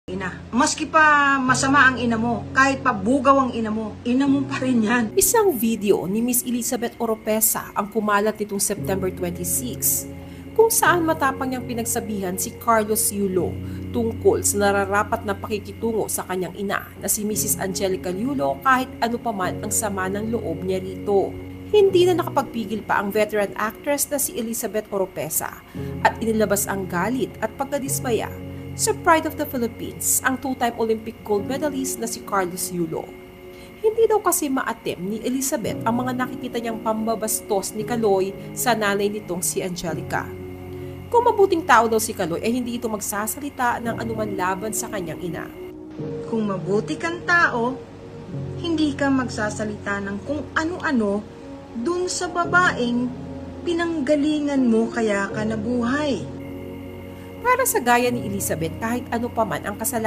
ina. Maski pa masama ang ina mo, kahit pa bugaw ang ina mo pa rin yan. Isang video ni Miss Elizabeth Oropesa ang kumalat nitong September 26, kung saan matapang niyang pinagsabihan si Carlos Yulo tungkol sa nararapat na pakikitungo sa kanyang ina na si Mrs. Angelica Yulo kahit ano paman ang sama ng loob niya rito. Hindi na nakapagpigil pa ang veteran actress na si Elizabeth Oropesa at inilabas ang galit at pagkadismaya sa Pride of the Philippines, ang two-time Olympic gold medalist na si Carlos Yulo. Hindi daw kasi maatem ni Elizabeth ang mga nakikita niyang pambabastos ni Kaloy sa nanay nitong si Angelica. Kung mabuting tao daw si Kaloy ay hindi ito magsasalita ng anuman laban sa kanyang ina. Kung mabuti kang tao, hindi ka magsasalita ng kung ano-ano dun sa babaeng pinanggalingan mo kaya ka nabuhay. Para sa gaya ni Elizabeth, kahit ano paman ang kasalanan